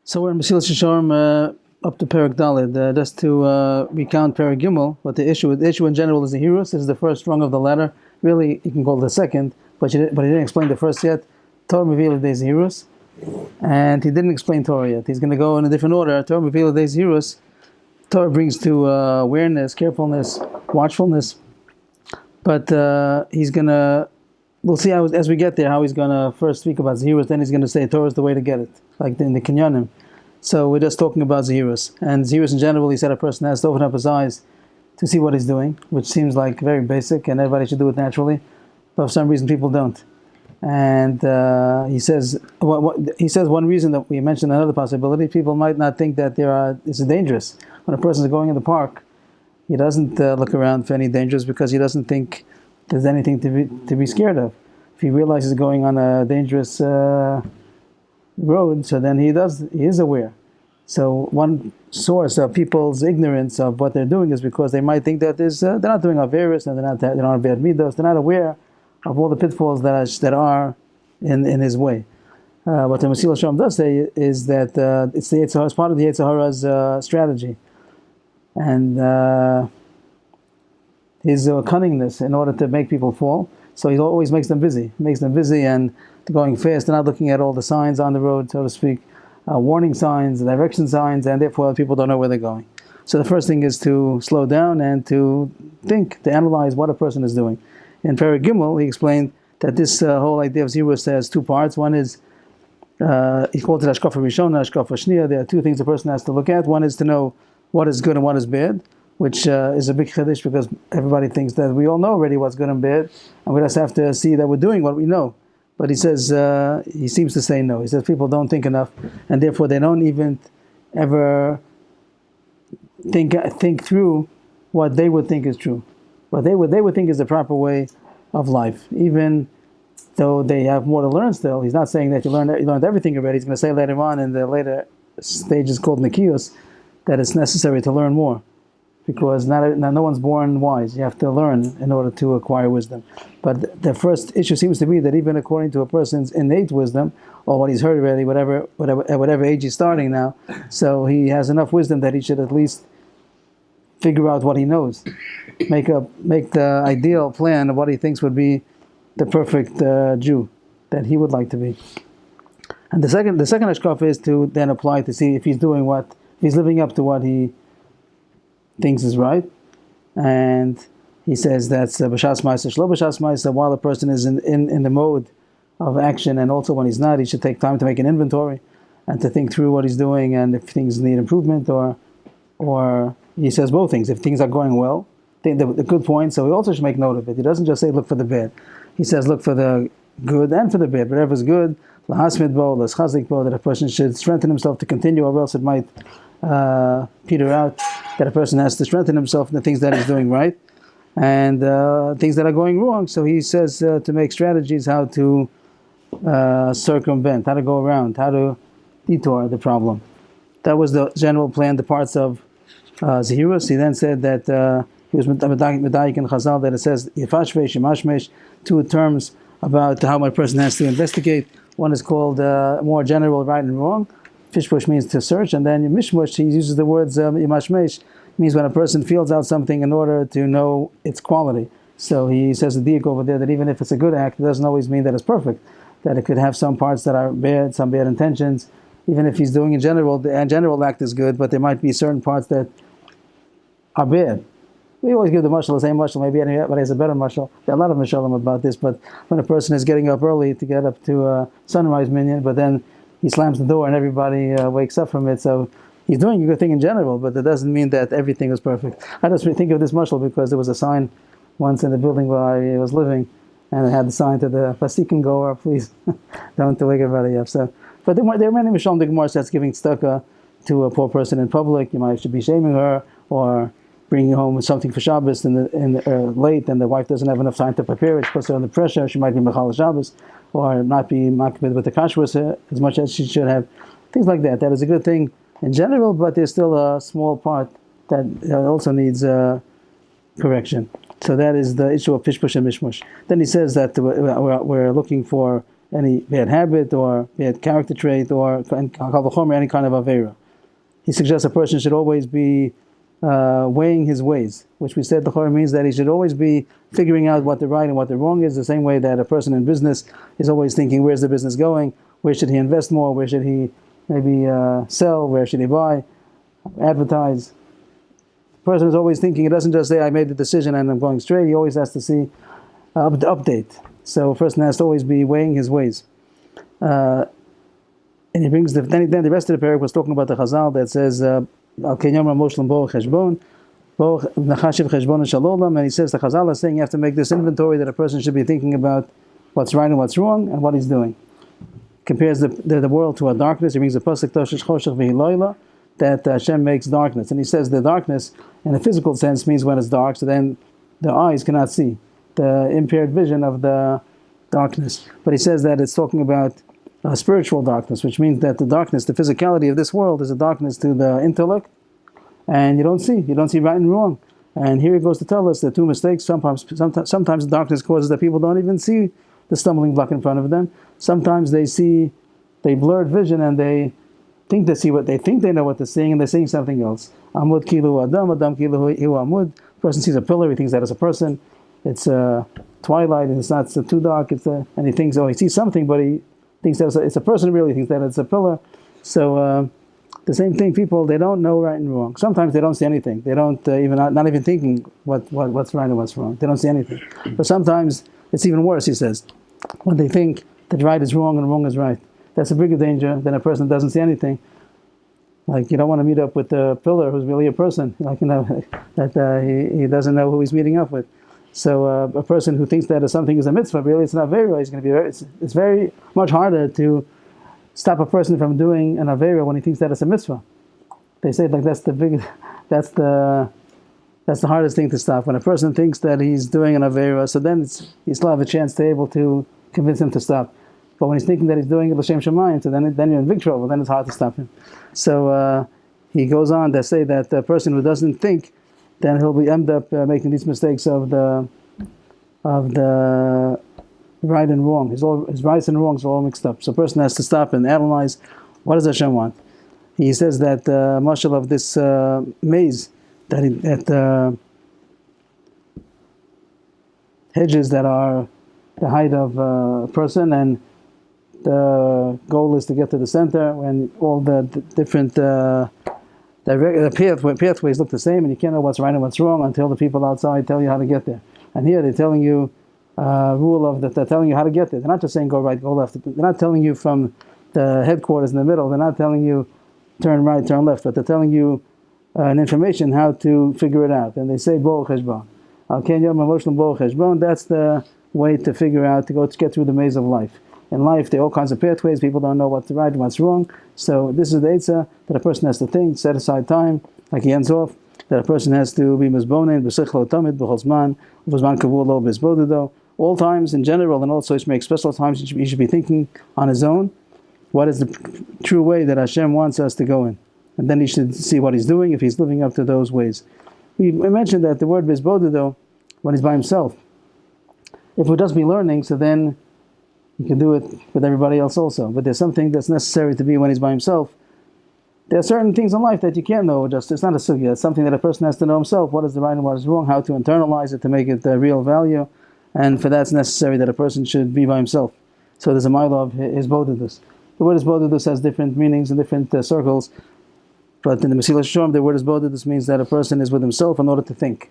So we're in Messilas Yesharim up to Perek Daled, just to recount Perek Gimel. But the issue in general is the heroes. This is the first rung of the ladder. Really, you can call it the second, but he didn't explain the first yet. Torah Mevila Days heroes, and he didn't explain Torah yet. He's going to go in a different order. Torah Mevila Days heroes. Torah brings to awareness, carefulness, watchfulness. But he's going to. We'll see how, as we get there, how he's going to first speak about Zehirus, then he's going to say Torah is the way to get it, like in the Kinyanim. So we're just talking about Zehirus. And Zehirus in general, he said a person has to open up his eyes to see what he's doing, which seems like very basic, and everybody should do it naturally. But for some reason, people don't. And he says one reason that we mentioned another possibility, people might not think that it's dangerous. When a person is going in the park, he doesn't look around for any dangers because he doesn't think there's anything to be scared of. If he realizes he's going on a dangerous road, so then he is aware. So one source of people's ignorance of what they're doing is because they might think that they're not doing Averis and they don't have bad midos. They're not aware of all the pitfalls that are in his way. What the Messilas Yesharim does say is that it's part of the Yetzer Hara's strategy, and his cunningness in order to make people fall. So he always makes them busy. And they're going fast. They're not looking at all the signs on the road, so to speak, warning signs, direction signs, and therefore people don't know where they're going. So the first thing is to slow down and to think, to analyze what a person is doing. In Perek Gimel, he explained that this whole idea of Zehirus has two parts. One is, he called it Hashkafa Rishona, Hashkafa Shniya. There are two things a person has to look at. One is to know what is good and what is bad, which is a big chiddush because everybody thinks that we all know already what's good and bad, and we just have to see that we're doing what we know. But he says, he seems to say no. He says people don't think enough, and therefore they don't even ever think through what they would think is true. What they would think is the proper way of life, even though they have more to learn still. He's not saying that you learned everything already. He's going to say later on in the later stages called Nikios that it's necessary to learn more, because no one's born wise. You have to learn in order to acquire wisdom. But the first issue seems to be that even according to a person's innate wisdom, or what he's heard already, at whatever age he's starting now, so he has enough wisdom that he should at least figure out what he knows, make the ideal plan of what he thinks would be the perfect Jew that he would like to be. And the second hashkafa is to then apply to see if he's living up to what he thinks is right. And he says that's b'shas ma'aseh shlo b'shas ma'aseh. While a person is in the mode of action, and also when he's not, he should take time to make an inventory and to think through what he's doing and if things need improvement, or he says both things. If things are going well, the good point, so he also should make note of it. He doesn't just say look for the bad. He says look for the good and for the bad. Whatever's good, lahasmid bo, l'schazik bo, that a person should strengthen himself to continue, or else it might peter out, that a person has to strengthen himself in the things that he's doing right and things that are going wrong. So he says to make strategies how to circumvent, how to go around, how to detour the problem. That was the general plan, the parts of Zehirus. He then said that he was medayik in Chazal that it says yifashvesh, yimashmesh, two terms about how a person has to investigate. One is called more general, right and wrong. Fishpush means to search, and then mishmush, he uses the words yimashmesh, means when a person feels out something in order to know its quality. So he says the diak over there that even if it's a good act, it doesn't always mean that it's perfect, that it could have some parts that are bad, some bad intentions. Even if he's doing in general, the general act is good, but there might be certain parts that are bad. We always give the same mashal, maybe anybody has a better mashal. There are a lot of mashalim about this, but when a person is getting up early to get up to sunrise minyan, but then he slams the door and everybody wakes up from it, so he's doing a good thing in general, but that doesn't mean that everything is perfect. I just think of this mashal because there was a sign once in the building where I was living, and it had the sign to the Fasikin goer, please don't wake everybody up. So, but there are many mashalim the Gemara that's giving tzedakah to a poor person in public. You should be shaming her, or bringing home with something for Shabbos late, and the wife doesn't have enough time to prepare it. She puts her under pressure. She might be mechal Shabbos, or not be makbid with the kashrus as much as she should have. Things like that. That is a good thing in general, but there's still a small part that also needs correction. So that is the issue of pishpush and mishmush. Then he says that we're looking for any bad habit or bad character trait or any kind of avera. He suggests a person should always be weighing his ways, which we said the Chor means that he should always be figuring out what the right and what the wrong is, the same way that a person in business is always thinking, where's the business going? Where should he invest more? Where should he maybe sell? Where should he buy? Advertise? The person is always thinking, he doesn't just say, I made the decision and I'm going straight. He always has to see the update. So a person has to always be weighing his ways. And he brings then the rest of the parak was talking about the Chazal that says, and he says the Chazal is saying you have to make this inventory that a person should be thinking about what's right and what's wrong and what he's doing. Compares the world to a darkness. He brings a pasuk Toshish Choshech V'Hiloila that Hashem makes darkness, and he says the darkness in a physical sense means when it's dark, so then the eyes cannot see the impaired vision of the darkness. But he says that it's talking about spiritual darkness, which means that the darkness, the physicality of this world, is a darkness to the intellect, and you don't see right and wrong. And here he goes to tell us the two mistakes. Sometimes the darkness causes that people don't even see the stumbling block in front of them. Sometimes they see blurred vision and they think they see what they think they know what they're seeing, and they're seeing something else. Amud kilu adam, adam kilu hiu amud. Person sees a pillar, he thinks that is a person. It's twilight, and it's not too dark. And he thinks, he sees something, but he thinks that it's a person. Really thinks that it's a pillar. So the same thing. People, they don't know right and wrong. Sometimes they don't see anything. They don't not even thinking what's right and what's wrong. They don't see anything. But sometimes it's even worse. He says, when they think that right is wrong and wrong is right. That's a bigger danger than a person that doesn't see anything. Like, you don't want to meet up with a pillar who's really a person. Like, that he doesn't know who he's meeting up with. So a person who thinks that something is a mitzvah, really it's not avera. He's going to be it's very much harder to stop a person from doing an avera when he thinks that it's a mitzvah. They say like that's the hardest thing to stop. When a person thinks that he's doing an avera, so then you still have a chance to be able to convince him to stop. But when he's thinking that he's doing it l'shem shamayim, so then you're in big trouble. Then it's hard to stop him. So he goes on to say that the person who doesn't think, then he'll end up making these mistakes of the right and wrong. His rights and wrongs are all mixed up. So a person has to stop and analyze, what does Hashem want? He says that mashal of this maze that hedges that are the height of a person, and the goal is to get to the center, when all the different pathways look the same, and you can't know what's right and what's wrong until the people outside tell you how to get there. And here they're telling you they're telling you how to get there. They're not just saying go right, go left. They're not telling you from the headquarters in the middle. They're not telling you turn right, turn left, but they're telling you an information how to figure it out. And they say bo cheshbon. That's the way to figure out, to get through the maze of life. In life, there are all kinds of pathways. People don't know what's right and what's wrong. So this is the eitzah that a person has to think, set aside time, like he ends off, that a person has to be mizbonen, b'sichlo tamid, b'chol zman kavur lo b'zbodedo. All times in general, and also he should make special times. He should be thinking on his own, what is the true way that Hashem wants us to go in. And then he should see what he's doing, if he's living up to those ways. We mentioned that the word b'zbodedo, when he's by himself, if we'll just be learning, so then you can do it with everybody else also. But there's something that's necessary to be when he's by himself. There are certain things in life that you can't know. It's not a sugya. It's something that a person has to know himself. What is the right and what is wrong, how to internalize it to make it real value. And for that it's necessary that a person should be by himself. So there's a mile of his bodhidus. The word bodhidus has different meanings in different circles. But in the Messilas Yesharim, the word bodhidus means that a person is with himself in order to think.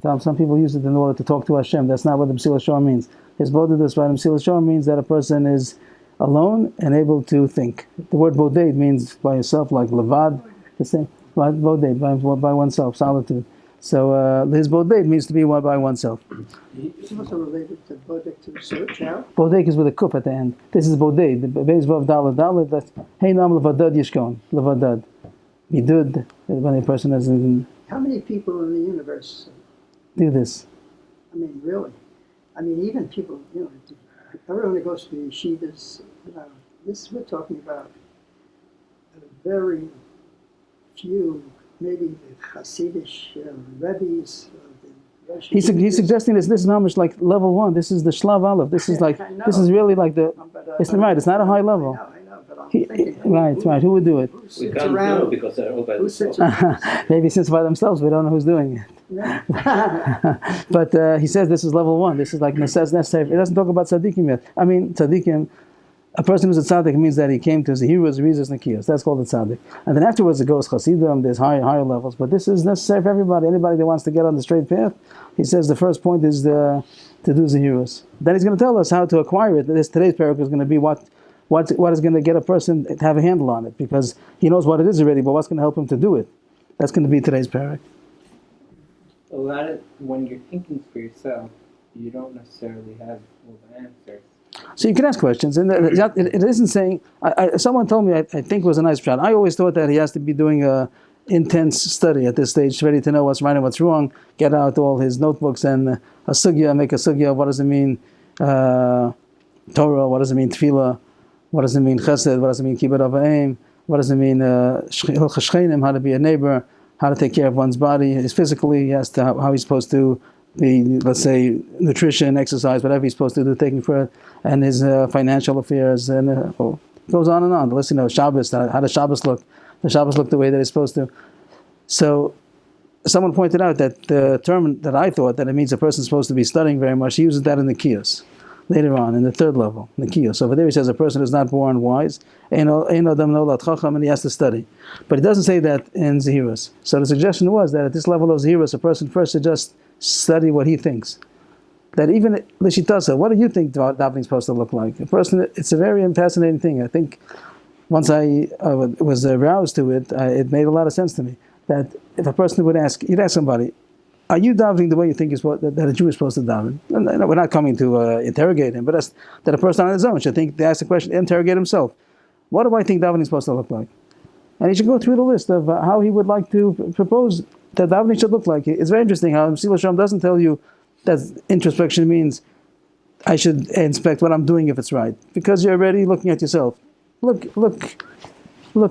Some people use it in order to talk to Hashem. That's not what the Messilas Yesharim means. His bodhidus by the Messilas Yesharim means that a person is alone and able to think. The word boded means by yourself, like levad, the same. Boded, by oneself, solitude. So his boded means to be by oneself. It's also related to bodek, to search out. Bodek is with a kup at the end. This is boded. The base vav dalad. That's hey nam levadad yishkon levadad. Bidud, when a person has. How many people in the universe do this? I mean, really. I mean, even people, everyone who goes to the yeshivas, this we're talking about a very few, maybe the Hasidic rebbes, the He's suggesting this is how much like level 1. This is the Shlav Aleph. This is like, this is really like the, it's right, it's not a high level. I know, but I'm thinking, Right, who would do it? Who We sits can't around? know because they're all by Who sits themselves. Maybe since by themselves, we don't know who's doing it. But he says this is level 1. This is like necessary. It doesn't talk about tzaddikim yet. I mean, tzaddikim, a person who's a tzaddik means that he came to the heroes, rizos, nekiyos. That's called a tzaddik. And then afterwards it goes chasidim, there's higher levels. But this is necessary for everybody. Anybody that wants to get on the straight path, he says the first point is to do zehiros. Then he's going to tell us how to acquire it. Today's parak is going to be what is going to get a person to have a handle on it, because he knows what it is already, but what's going to help him to do it. That's going to be today's parak. A lot of when you're thinking for yourself, you don't necessarily have all the answers. So you can ask questions, and it isn't saying. Someone told me I think it was a nice shot. I always thought that he has to be doing a intense study at this stage, ready to know what's right and what's wrong. Get out all his notebooks and a sugya, make a sugya. What does it mean, Torah? What does it mean, tefillah? What does it mean, chesed? What does it mean, kibbut av v'aim? What does it mean, shchenim? How to be a neighbor? How to take care of one's body, his physically, as to how he's supposed to be, let's say, nutrition, exercise, whatever he's supposed to do, taking for it, and his financial affairs, and it goes on and on. Let's Shabbos, how does Shabbos look? Does Shabbos look the way that it's supposed to? So, someone pointed out that the term that I thought that it means a person's supposed to be studying very much, he uses that in the kiyos. Later on, in the third level, the kiyos. Over there he says a person is not born wise, and he has to study. But he doesn't say that in Zehiros. So the suggestion was that at this level of Zehiros, a person first should just study what he thinks. That even Lishitasa, what do you think davening is supposed to look like? A person, it's a very fascinating thing. I think once I was aroused to it, it made a lot of sense to me. That if a person would ask, you'd ask somebody, are you davening the way you think that a Jew is supposed to daven? And we're not coming to interrogate him, but that a person on his own should think, they ask the question, interrogate himself. What do I think davening is supposed to look like? And he should go through the list of how he would like to propose that davening should look like. It's very interesting how Messilas Yesharim doesn't tell you that introspection means I should inspect what I'm doing if it's right, because you're already looking at yourself. Look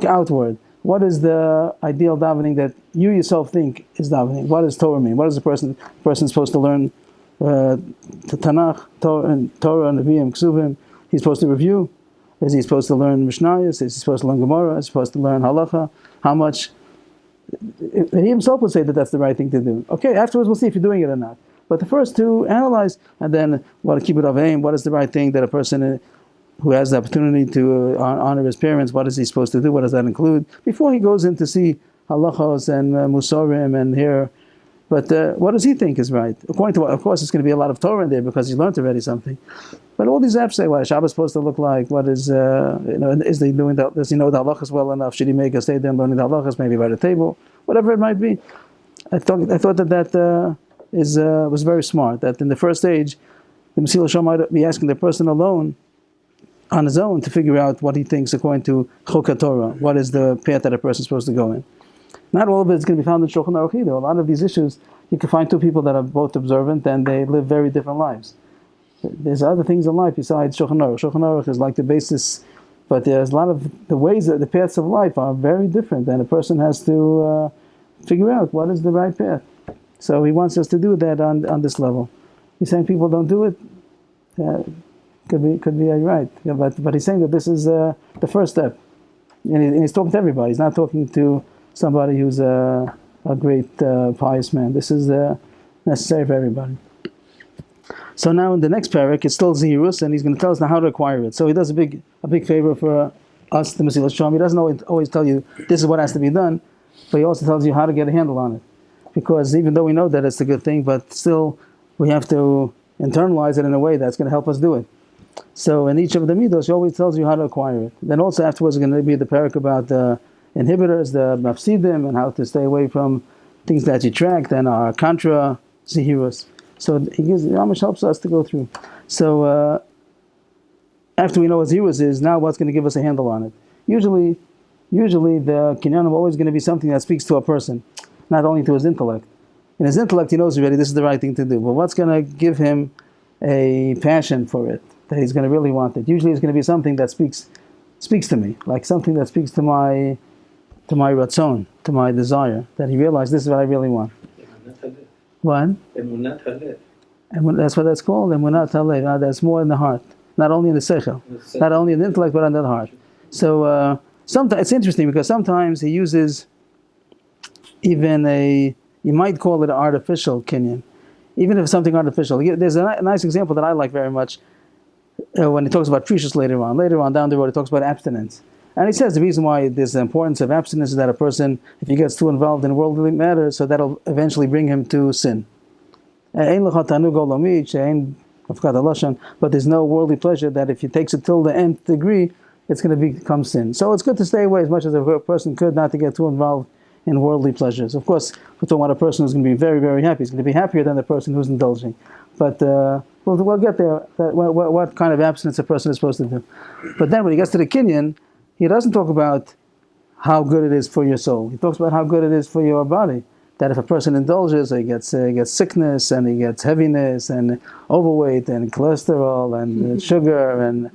outward. What is the ideal davening that you yourself think is davening? What does Torah mean? What is the person supposed to learn? Tanakh, Torah, and Nevi'im, Ksuvim. He's supposed to review. Is he supposed to learn Mishnayos? Is he supposed to learn Gemara? Is he supposed to learn Halacha? How much? He himself would say that that's the right thing to do. Okay, afterwards we'll see if you're doing it or not. But the first to analyze, and then what kibbut av v'aim, what is the right thing that a person who has the opportunity to honor his parents, what is he supposed to do? What does that include? Before he goes in to see halachos and musarim and here, but what does he think is right? According to what, of course, it's going to be a lot of Torah in there because he's learned already something. But all these apps say what is Shabbos supposed to look like? What is is he doing that? Does he know the halachas well enough? Should he make a stay there and learning the halachas maybe by the table, whatever it might be? I thought that was very smart. That in the first stage, the Messilas Yesharim might be asking the person alone, on his own, to figure out what he thinks according to Chok Torah. What is the path that a person is supposed to go in? Not all of it is going to be found in Shulchan Aruch either. A lot of these issues, you can find two people that are both observant and they live very different lives. There's other things in life besides Shulchan Aruch. Shulchan Aruch is like the basis, but there's a lot of the ways that the paths of life are very different, and a person has to figure out what is the right path. So he wants us to do that on this level. He's saying people don't do it. Could be right, yeah, but he's saying that this is the first step, and he's talking to everybody. He's not talking to somebody who's a great pious man. This is necessary for everybody. So now in the next parak, it's still Zehirus, and he's going to tell us now how to acquire it. So he does a big favor for us, the Messilas Yesharim. He doesn't always tell you this is what has to be done, but he also tells you how to get a handle on it. Because even though we know that it's a good thing, but still we have to internalize it in a way that's going to help us do it. So in each of the midos, he always tells you how to acquire it. Then also afterwards, it's going to be the parak about the inhibitors, the mafsidim, and how to stay away from things that detract and are contra zehirus. So he gives, Ramesh helps us to go through. So after we know what zehirus is, now what's going to give us a handle on it? Usually the kinyanim are always going to be something that speaks to a person, not only to his intellect. In his intellect, he knows already this is the right thing to do. But what's going to give him a passion for it, that he's going to really want it? Usually it's going to be something that speaks to me, like something that speaks to my ratzon, to my desire, that he realized this is what I really want. What? Emunat Halev. And that's what that's called. Emunat Halev. That's more in the heart, not only in the seichel, not only in the intellect, but in the heart. So sometimes it's interesting because sometimes he uses even you might call it an artificial kinyan, even if it's something artificial. There's a nice example that I like very much when he talks about precious later on. Later on down the road, he talks about abstinence. And he says the reason why there's the importance of abstinence is that a person, if he gets too involved in worldly matters, so that'll eventually bring him to sin. But there's no worldly pleasure that if he takes it till the nth degree, it's going to become sin. So it's good to stay away as much as a person could, not to get too involved in worldly pleasures. Of course, we're talking about a person who's going to be very, very happy. He's going to be happier than the person who's indulging. But we'll get there, what kind of abstinence a person is supposed to do. But then when he gets to the kinyan, he doesn't talk about how good it is for your soul. He talks about how good it is for your body. That if a person indulges, he gets sickness, and he gets heaviness, and overweight, and cholesterol, and sugar, and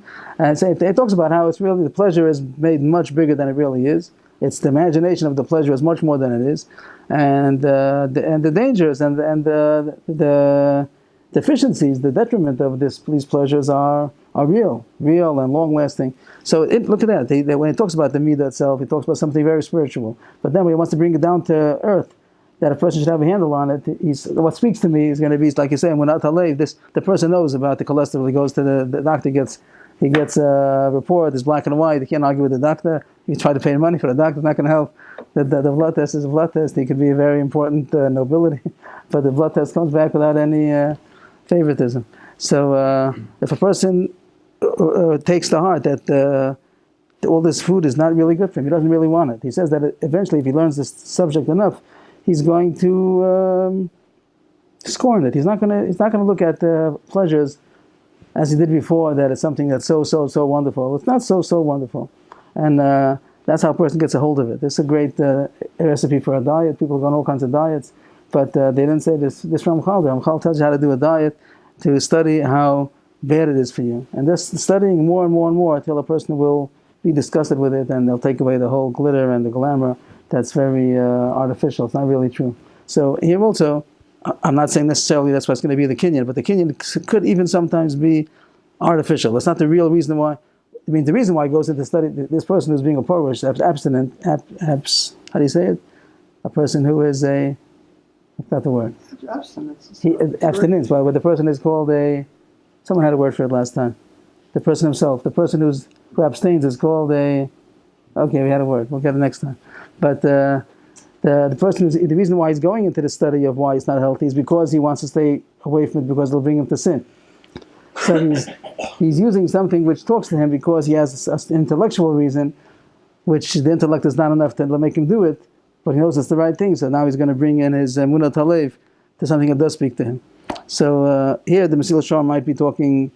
so it talks about how it's really, the pleasure is made much bigger than it really is. It's the imagination of the pleasure is much more than it is, and the dangers and the deficiencies, the detriment of these pleasures are real and long lasting. So look at that. When he talks about the midah itself, he talks about something very spiritual. But then when he wants to bring it down to earth, that a person should have a handle on it, what speaks to me is going to be, like you say, when the person knows about the cholesterol. He goes to the doctor, he gets a report, it's black and white. He can't argue with the doctor. He tried to pay money for the doctor, it's not going to help. The blood test is a blood test. He could be a very important nobility, but the blood test comes back without any favoritism. So if a person takes to heart that all this food is not really good for him, he doesn't really want it. He says that eventually, if he learns this subject enough, he's going to scorn it. He's not going to look at the pleasures as he did before, that it's something that's so wonderful. It's not so wonderful, and that's how a person gets a hold of it. This is a great recipe for a diet. People go on all kinds of diets, but they didn't say this. This Ramchal. Ramchal tells you how to do a diet, to study how bad it is for you, and just studying more and more and more until a person will be disgusted with it, and they'll take away the whole glitter and the glamour that's very artificial. It's not really true. So here also, I'm not saying necessarily that's what's going to be the kinyan, but the kinyan could even sometimes be artificial. That's not the real reason why. I mean, the reason why he goes into study, this person who's being a porish, abstinent, how do you say it? A person who is I forgot the word. Abstinence. Abstinence, but the person is called someone had a word for it last time. The person himself, the person who abstains is called okay, we had a word. We'll get it next time. But the person the reason why he's going into the study of why it's not healthy is because he wants to stay away from it, because it'll bring him to sin. So he's using something which talks to him because he has an intellectual reason, which the intellect is not enough to make him do it, but he knows it's the right thing. So now he's going to bring in his munat halev to something that does speak to him. So here the Messilas Yesharim might be talking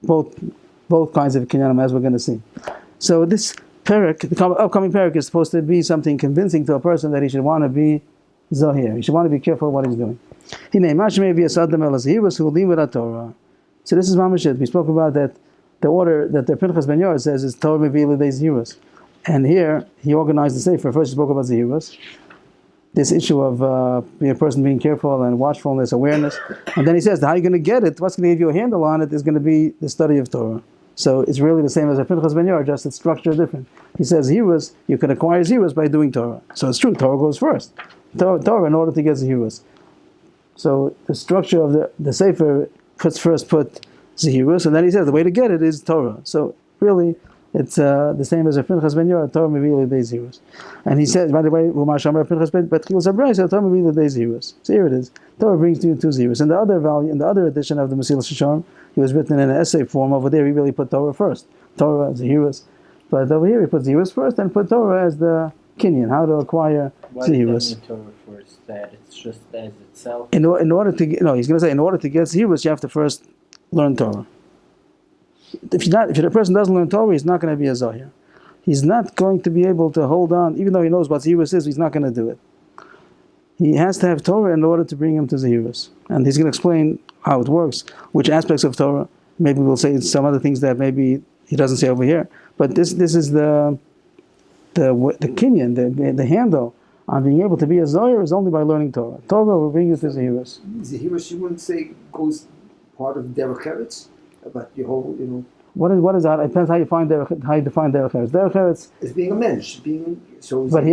both kinds of kinyanim, as we're going to see. So this parak, the upcoming parak, is supposed to be something convincing to a person that he should want to be zahir. He should want to be careful what he's doing. So this is Mamashit. We spoke about that the order that the Pinchas Ben Yair says is Torah Mevi L'Dei Zehirus. And here he organized the Sefer. First he spoke about Zehirus, this issue of a person being careful and watchfulness, awareness. And then he says, how are you going to get it? What's going to give you a handle on it is going to be the study of Torah. So it's really the same as a Pinchas Ben Yair, just its structure is different. He says Zehirus, you can acquire Zehirus by doing Torah. So it's true, Torah goes first. Torah in order to get Zehirus. So the structure of the Sefer put Zehirus, and then he says the way to get it is Torah. So really, it's the same as a Pinchas Ben Yair, Torah Mevi L'Dei Zehirus. And he says, by the way, Pinchas Ben Yair, Torah Mevi L'Dei Zehirus. So here it is. Torah brings you to Zehirus. In the other edition of the Messilas Yesharim, he was written in an essay form. Over there, he really put Torah first. Torah, Zehirus. But over here, he put Zehirus first and put Torah as the kinyan, how to acquire Zehirus. Why Torah first? That it's just as itself? In order to get Zehirus, you have to first learn Torah. If the person doesn't learn Torah, he's not going to be a Zahir. He's not going to be able to hold on, even though he knows what Zehirus is, he's not going to do it. He has to have Torah in order to bring him to Zehirus. And he's going to explain how it works, which aspects of Torah. Maybe we'll say some other things that maybe he doesn't say over here. But this is the kinyan, the handle on being able to be a Zohar is only by learning Torah. Torah will bring you to Zehirus. Zehirus, you wouldn't say goes part of Derech Eretz, about your whole, What is that? It depends how you define Derech Eretz. Derech Eretz, as being a mensch, but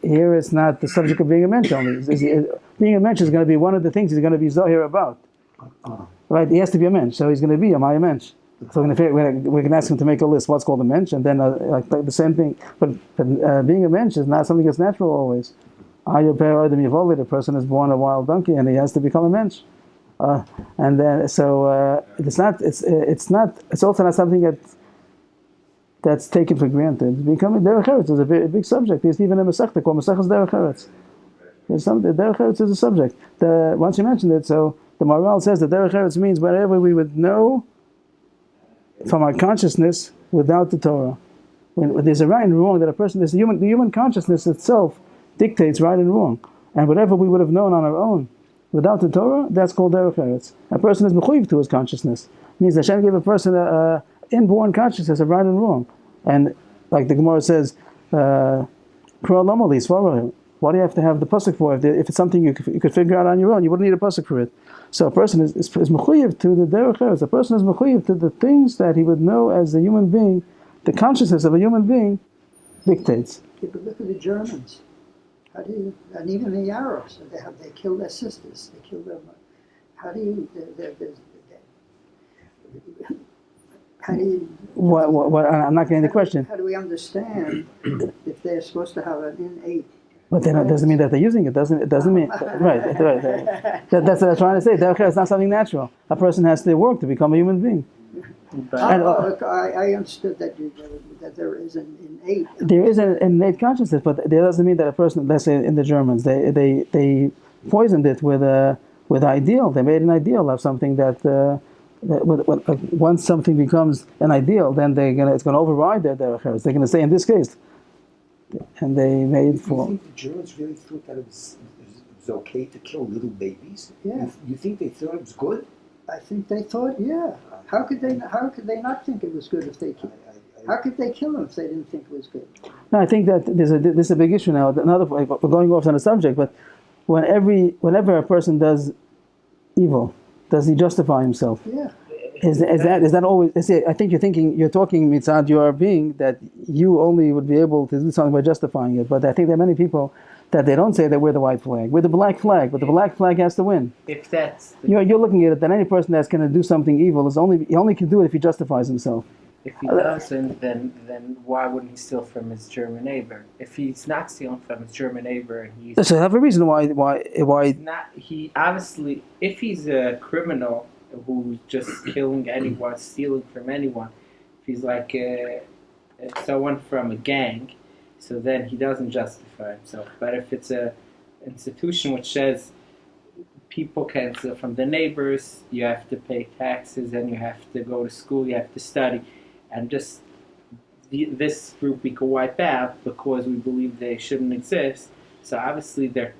here it's not the subject of being a mensch only. Being a mensch is going to be one of the things he's going to be Zohar about. Right? He has to be a mensch, so he's going to be a mensch. So we're going to ask him to make a list. What's called a mensch, and then like the same thing. But being a mensch is not something that's natural always. The person is born a wild donkey, and he has to become a mensch. And then it's also not something that's taken for granted. Becoming Derech Eretz is a big subject. There's even a Masechta called Masechtas Derech Eretz. Derech Eretz is a subject. Once you mentioned it, so the Maharal says that Derech Eretz means whatever we would know from our consciousness without the Torah. When there's a right and wrong that a person, the human consciousness itself dictates right and wrong, and whatever we would have known on our own without the Torah, that's called Derech Eretz. A person is mechuyev to his consciousness. It means that Hashem gave a person an inborn consciousness of right and wrong, and like the Gemara says, why do you have to have the pasuk for it? If it's something you could figure out on your own, you wouldn't need a pasuk for it. So a person is mechuyev to the Derech Eretz. A person is mechuyev to the things that he would know as a human being. The consciousness of a human being dictates. You could look at the Germans. And even the Arabs, they kill their sisters. They kill them. How do you? What? I'm not getting the question. How do we understand if they're supposed to have an innate? But then it doesn't mean that they're using it. It doesn't mean right. That's what I'm trying to say. Derech Eretz is not something natural. A person has to work to become a human being. I understood that there is an innate. There is an innate consciousness, but that doesn't mean that a person. Let's say in the Germans, they poisoned it with ideal. They made an ideal of something that once something becomes an ideal, then it's gonna override their Derech Eretz. They're gonna say in this case, and they made for. You think the Germans really thought that it was okay to kill little babies? Yeah. You think they thought it was good? I think they thought, yeah. How could they not think it was good if they killed? How could they kill them if they didn't think it was good? No, I think that this is a big issue now. We're going off on the subject, but whenever a person does evil, does he justify himself? Yeah. Is that always? I think you're talking mitzad your being that you only would be able to do something by justifying it. But I think there are many people that they don't say that we're the white flag, we're the black flag, but the black flag has to win. If that's you're looking at it that any person that's going to do something evil he only can do it if he justifies himself. If he doesn't, then why wouldn't he steal from his German neighbor? If he's not stealing from his German neighbor, and he's so have a reason why not. He obviously, if he's a criminal who's just killing anyone, stealing from anyone, if he's like someone from a gang, so then he doesn't justify himself. But if it's a institution which says people can steal from the neighbors, you have to pay taxes, and you have to go to school, you have to study, and just this group we could wipe out because we believe they shouldn't exist. So obviously they're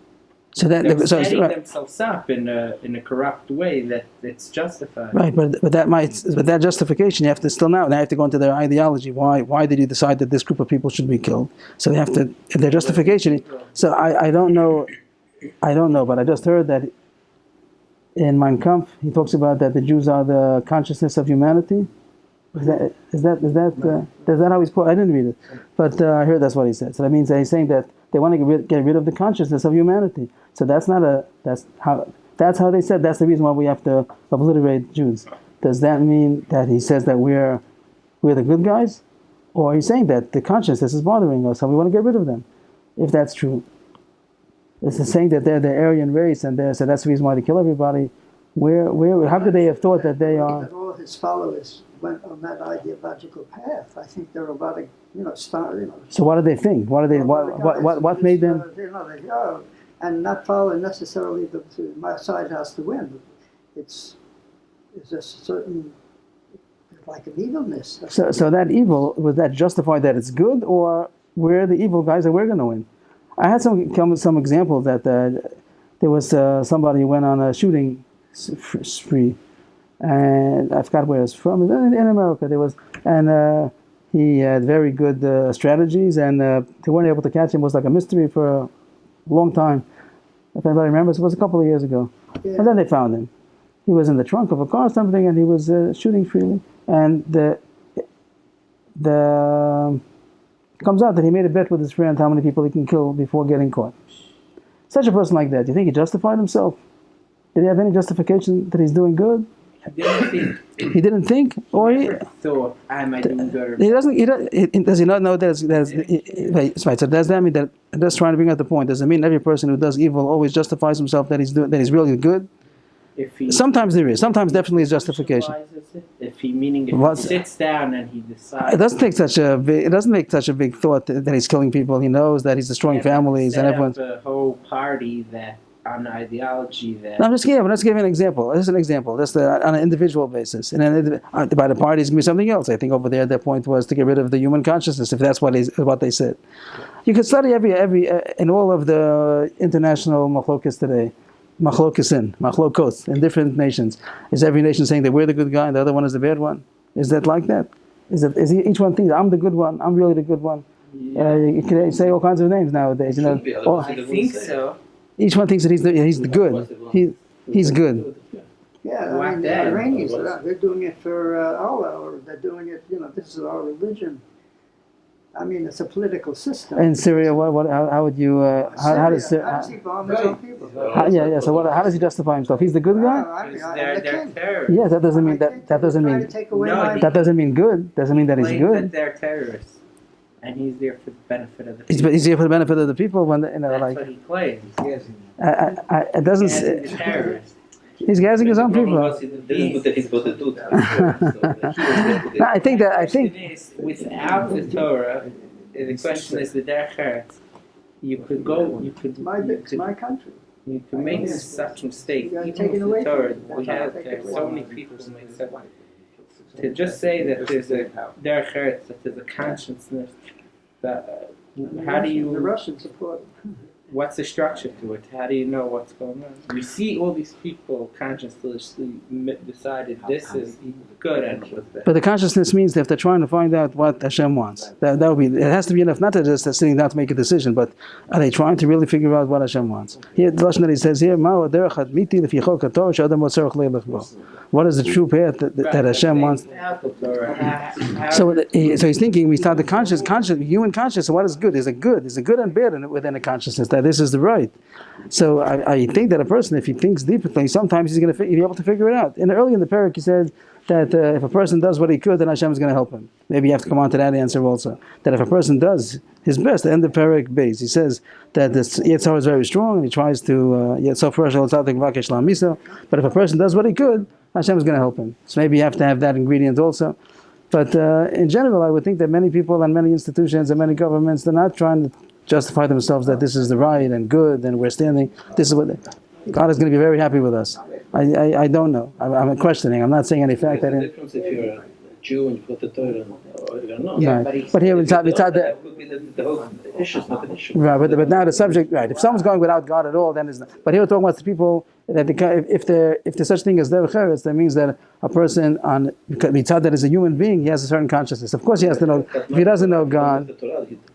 setting themselves up in a corrupt way that it's justified. Right, but that justification you have to still now have to go into their ideology. Why did you decide that this group of people should be killed? So they have to their justification. So I don't know, but I just heard that in Mein Kampf he talks about that the Jews are the consciousness of humanity. Is that how he's quoted? I didn't read it, but I heard that's what he said. So that means that he's saying that they want to get rid of the consciousness of humanity. So that's how they said that's the reason why we have to obliterate Jews. Does that mean that he says that we're the good guys, or he's saying that the consciousness is bothering us and we want to get rid of them? If that's true, it's saying that they're the Aryan race and so that's the reason why they kill everybody. How could they have thought that they are? That all his followers went on that ideological path. I think they're about to, start. So what did they think? What made them? And not follow necessarily my side has to win. It's a certain like an evilness. So that evil, was that justified that it's good, or we're the evil guys and we're going to win? I had some examples that there was somebody who went on a shooting spree, and I forgot where it's from. In America, he had very good strategies, and they weren't able to catch him. It was like a mystery for a long time. If anybody remembers, it was a couple of years ago. Yeah. And then they found him. He was in the trunk of a car or something, and he was shooting freely. And the comes out that he made a bet with his friend how many people he can kill before getting caught. Such a person like that, do you think he justified himself? Did he have any justification that he's doing good? He didn't think, or he thought, am I doing good? He doesn't. Does he not know that? Right. So does that mean that? That's trying to bring out the point. Does it mean every person who does evil always justifies himself that he's really good? Sometimes there is. Sometimes definitely is justification. If he sits down and he decides. It doesn't take such a big. It doesn't make such a big thought that he's killing people. He knows that he's destroying families and everyone's. A whole party that on ideology that. No, I'm just giving an example. This is an example. Just on an individual basis. And then by the party, it's going to be something else. I think over there, their point was to get rid of the human consciousness. If that's what they said, you could study every in all of the international machlokes today. Machlokos in different nations. Is every nation saying that we're the good guy and the other one is the bad one? Is that like that? Is each one thinks I'm the good one? I'm really the good one. Yeah. You can say all kinds of names nowadays. I think so. Each one thinks that he's the good. He's good. Yeah, I mean, the Iranians, they're doing it for Allah, or they're doing it, this is our religion. I mean, it's a political system. In Syria, how would you, how does he bomb his own people? So how does he justify himself? He's the good guy? They're terrorists. Yes, that doesn't mean that doesn't mean good. Doesn't mean that he's good. That they're terrorists. And he's there for the benefit of the people. He's here for the benefit of the people when That's what he claims. It doesn't say terrorist. he's gassing his own people. I think without the Torah, the question is the derech. You could go. It's my country. You could make such mistake. You gotta Even take it with away the Torah, from you. we have so many people who make such. To just say that there's a derech, that there's a consciousness. That how do you? The Russians support it. What's the structure to it? How do you know what's going on? You see all these people consciously decided this is good and but the consciousness means that if they're trying to find out what Hashem wants, that would be. It has to be enough, not to just sitting down to make a decision, but are they trying to really figure out what Hashem wants? Here, the lashon that he says here, what is the true path that Hashem wants? So he's thinking we start the human conscious. So what is good? Is it good? Is it good and bad within a consciousness that this is the right? So I think that a person, if he thinks deeply, sometimes he's going to be able to figure it out. And early in the parak, he said that if a person does what he could, then Hashem is going to help him. Maybe you have to come on to that answer also. That if a person does his best, the end of parak base, he says that this Yetzirah is very strong, and he tries to but if a person does what he could, Hashem is going to help him. So maybe you have to have that ingredient also. But in general, I would think that many people and many institutions and many governments, they're not trying to justify themselves that this is the right and good and we're standing. This is what God is going to be very happy with us. I don't know. I'm questioning. I'm not saying any fact that. The difference if you're a Jew and you put the Torah or you're not. Yeah, but here it's not that. That would be the whole issue. It's not an issue. Right, but now the subject. Right, if someone's going without God at all, then it's not. But here we're talking about the people that if there's such thing as derech eretz, that means that a person on mitzad that is a human being, he has a certain consciousness. Of course, he has to know. If he doesn't know God, the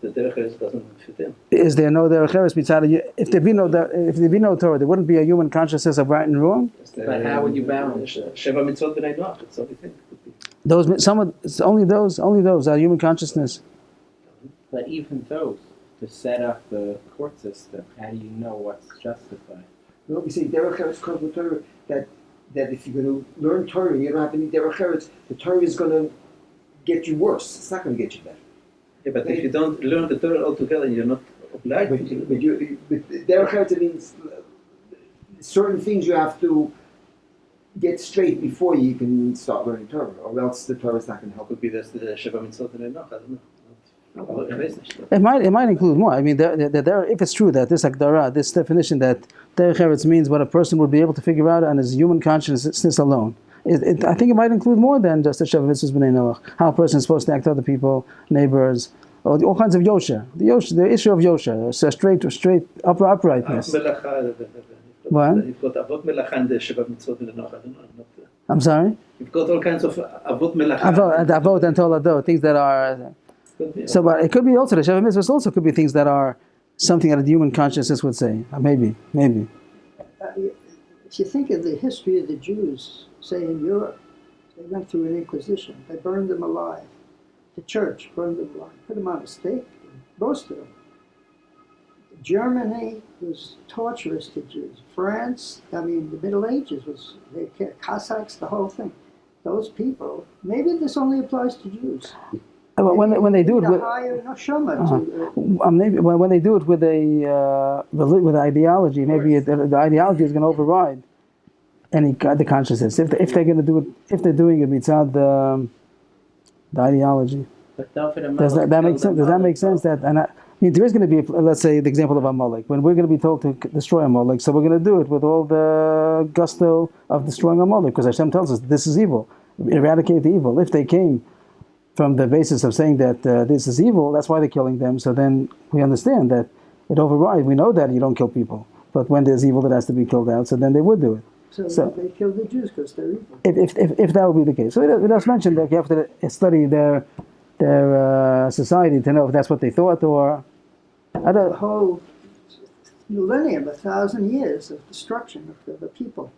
derech eretz doesn't fit in. Is there no derech eretz mitzad? If there be no Torah, there wouldn't be a human consciousness of right and wrong. But how would you balance? Sheva mitzvot b'nei noach. That's the only thing. Only those are human consciousness. But even those, to set up the court system, how do you know what's justified? No, we say derech eretz comes with Torah. That if you're going to learn Torah and you don't have any derech eretz, the Torah is going to get you worse. It's not going to get you better. Yeah, but if you don't learn the Torah altogether, you're not obliged. But derech eretz means certain things you have to get straight before you can start learning Torah, or else the Torah is not going to help. Could be the Sheva mitzvot b'nei noach. I don't know. It might include more. I mean, there, if it's true that this Agdara, this definition that derech eretz means what a person would be able to figure out on his human consciousness alone. I think it might include more than just the Sheva mitzvahs b'nei noach. How a person is supposed to act to other people, neighbors, or all kinds of yosher. The issue of yosher, so straight uprightness. What? You've got avot melacha and Sheva mitzvot b'nei noach. I don't know. I'm sorry? You've got all kinds of avot melacha. Avot and toladot, things that are. So, but it could be also the Sheva mitzvahs also could be things that are something that the human consciousness would say. Maybe. If you think of the history of the Jews, say in Europe, they went through an inquisition. They burned them alive. The church burned them alive, put them on a stake, and roasted them. Germany was torturous to Jews. France, the Middle Ages was, Cossacks, the whole thing. Those people, maybe this only applies to Jews. But when they do it with maybe when they do it with with ideology, maybe the ideology is going to override the consciousness. If they're going to do it, if they're doing it mitzad the ideology, does that make sense? Does that make sense? That there is going to be, let's say, the example of Amalek. When we're going to be told to destroy Amalek, so we're going to do it with all the gusto of destroying Amalek, because Hashem tells us this is evil. Eradicate the evil. If they came from the basis of saying that this is evil, that's why they're killing them. So then we understand that it overrides. We know that you don't kill people, but when there's evil that has to be killed out, so then they would do it. So they killed the Jews because they're evil. If that would be the case, so it does mention that you have to study their society to know if that's what they thought, or The whole millennium, 1,000 years of destruction of the people.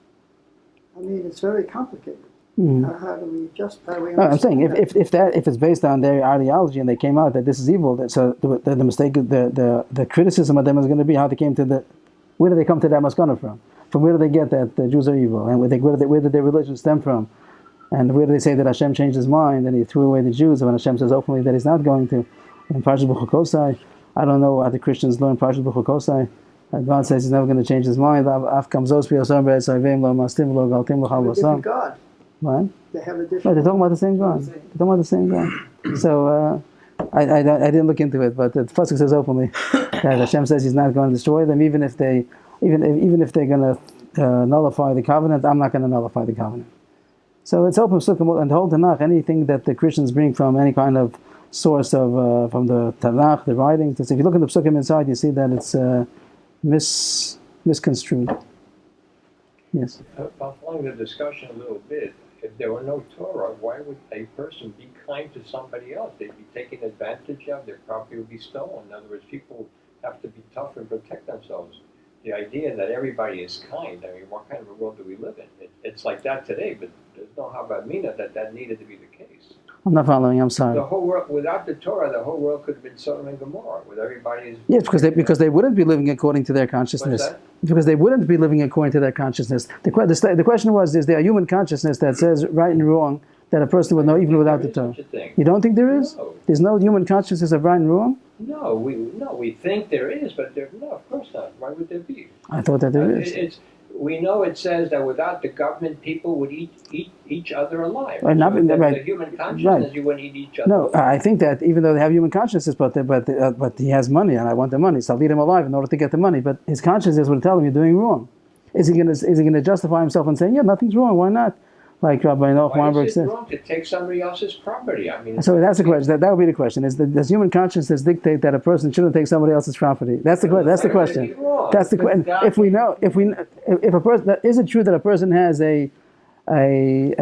It's very complicated. How do we I'm saying if it's based on their ideology and they came out that this is evil, so the mistake, the criticism of them is going to be how they came to where did they come to that maskana from? From where do they get that the Jews are evil, and where did their religion stem from, and where do they say that Hashem changed his mind and he threw away the Jews, and when Hashem says openly that he's not going to? In Parashat B'chukosai, I don't know how the Christians learn Parashat B'chukosai. God says he's never going to change his mind. different God. What? They have a different. No, they're talking about the same God. So I didn't look into it, but the Pasuk says openly that Hashem says He's not going to destroy them, even if they're going to nullify the covenant. I'm not going to nullify the covenant. So it's open Sukkim and the whole Tanakh. Anything that the Christians bring from any kind of source of from the Tanakh, the writings. If you look at the Sukkim inside, you see that it's misconstrued. Yes. Following the discussion a little bit, if there were no Torah, why would a person be kind to somebody else? They'd be taken advantage of, their property would be stolen. In other words, people have to be tough and protect themselves. The idea that everybody is kind, what kind of a world do we live in? It's like that today, but there's no Havamina that needed to be the case. I'm not following, I'm sorry. The whole world, without the Torah, the whole world could have been Sodom and Gomorrah, with everybody's... Yes, because they wouldn't be living according to their consciousness. What's that? Because they wouldn't be living according to their consciousness. The question was, is there a human consciousness that says right and wrong that a person would know even without the Torah? You don't think there is? No. There's no human consciousness of right and wrong? No, we think there is, but no, of course not. Why would there be? I thought that there is. We know it says that without the government, people would eat each other alive. Right, so if right. the human consciousness, Right. you wouldn't eat each other. No, alive. I think that even though they have human consciousness, but he has money and I want the money, so I'll eat him alive in order to get the money. But his consciousness would tell him you're doing wrong. Is he going to justify himself and say, yeah, nothing's wrong? Why not? Like Rabbi Avrohom Why is it says. wrong to take somebody else's property? So that's the question. That would be the question. Does human consciousness dictate that a person shouldn't take somebody else's property? That's the question. That's the question. That's the question. If a person, is it true that a person has a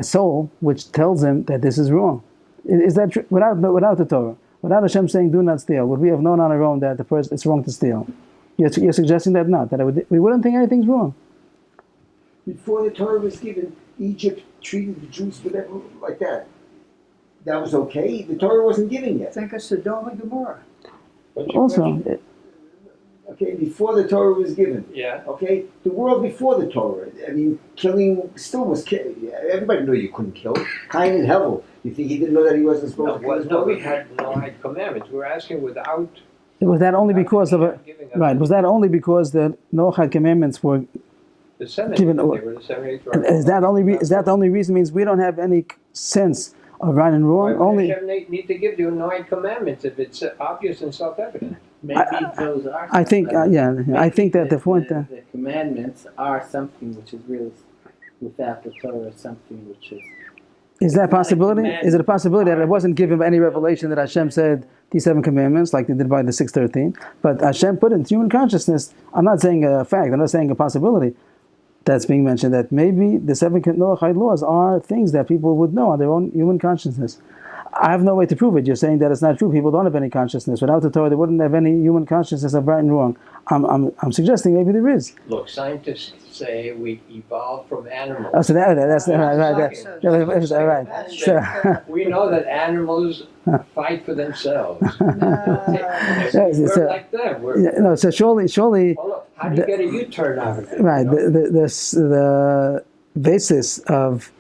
soul which tells him that this is wrong? Is that true? Without the Torah, without Hashem saying do not steal, would we have known on our own that the person it's wrong to steal? You're suggesting that not we wouldn't think anything's wrong. Before the Torah was given, Egypt treated the Jews like that. That was okay. The Torah wasn't given yet. Think of Sodom and Gomorrah. Also, Okay, before the Torah was given. Yeah. Okay, the world before the Torah. Killing still was killing. Everybody knew you couldn't kill. Cain and Hevel. You think he didn't know that he wasn't supposed to kill his No, brother? we had no commandments. We're asking without. was that only because of right? Was that only because the Noachide commandments were The Senate, given? they were the 78th right. Is that the only reason? Means we don't have any sense of right and Why wrong. would Only Hashem need to give you 9 commandments if it's obvious and self-evident? Maybe those are. I think I think that the point the commandments are something which is really without the Torah, something which is. is that a possibility? Is it a possibility that it wasn't given any revelation that Hashem said these 7 commandments like they did by the 613, but Hashem put it in human consciousness? I'm not saying a fact. I'm not saying a possibility that's being mentioned that maybe the 7 Noachide laws are things that people would know on their own human consciousness. I have no way to prove it. You're saying that it's not true. People don't have any consciousness. Without the Torah, they wouldn't have any human consciousness of right and wrong. I'm suggesting maybe there is. Look, scientists say we evolved from animals. Oh, so that's right. So, We know that animals fight for themselves. so, We're like them. so surely, Well, look, how do you get a U-turn out of it? right. The basis of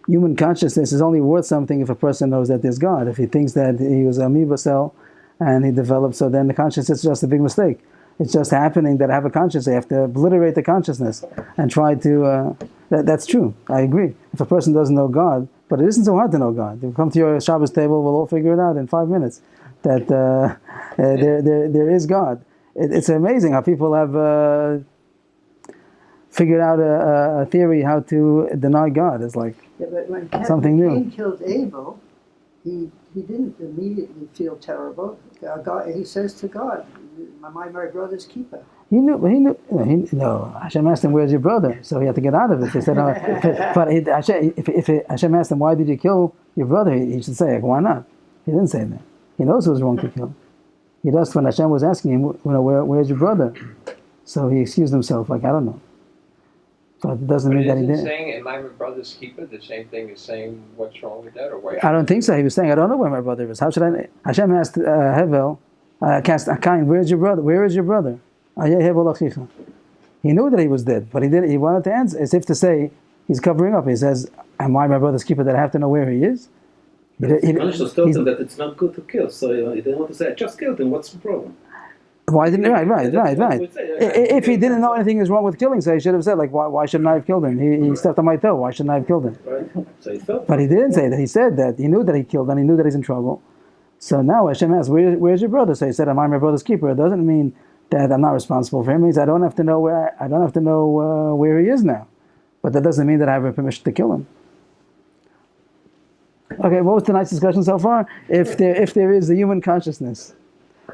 human consciousness is only worth something if a person knows that there's God. If he thinks that he was an amoeba cell and he developed, so then the consciousness is just a big mistake. It's just happening that I have a consciousness. I have to obliterate the consciousness and try to. That's true. I agree. If a person doesn't know God, but it isn't so hard to know God. If you come to your Shabbos table, we'll all figure it out in 5 minutes. That there is God. It's amazing how people have figured out a theory how to deny God. It's like but when something new. Cain killed Abel, he didn't immediately feel terrible. God, he says to God, my brother's keeper. He knew. Hashem asked him, "Where's your brother?" So he had to get out of it. He said, "No." If Hashem asked him, "Why did you kill your brother?" He should say, "Why not?" He didn't say that. He knows it was wrong to kill. He just, when Hashem was asking him, "Where's your brother?" So he excused himself, like I don't know. But it doesn't mean that he didn't. Saying, "Am I my brother's keeper?" The same thing as saying, "What's wrong with that?" Or why? I don't think so. He was saying, "I don't know where my brother is." How should I? Hashem asked Hevel, Cain, "Where's your brother? Where is your brother?" He knew that he was dead, but he wanted to answer as if to say he's covering up. He says, "Am I my brother's keeper that I have to know where he is?" Conscious told him that it's not good to kill, so he didn't want to say, "I just killed him. What's the problem?" Why didn't right? If he didn't know anything is wrong with killing, so he should have said, like, why shouldn't I have killed him? He stepped on my toe. Why shouldn't I have killed him? Right. So he thought. But he didn't say that. He said that he knew that he killed and he knew that he's in trouble. So now Hashem asks, "Where's your brother?" So he said, "Am I my brother's keeper?" It doesn't mean that I'm not responsible for him. It means I don't have to know where he is now. But that doesn't mean that I have permission to kill him. Okay, what was tonight's discussion so far? If there is a human consciousness.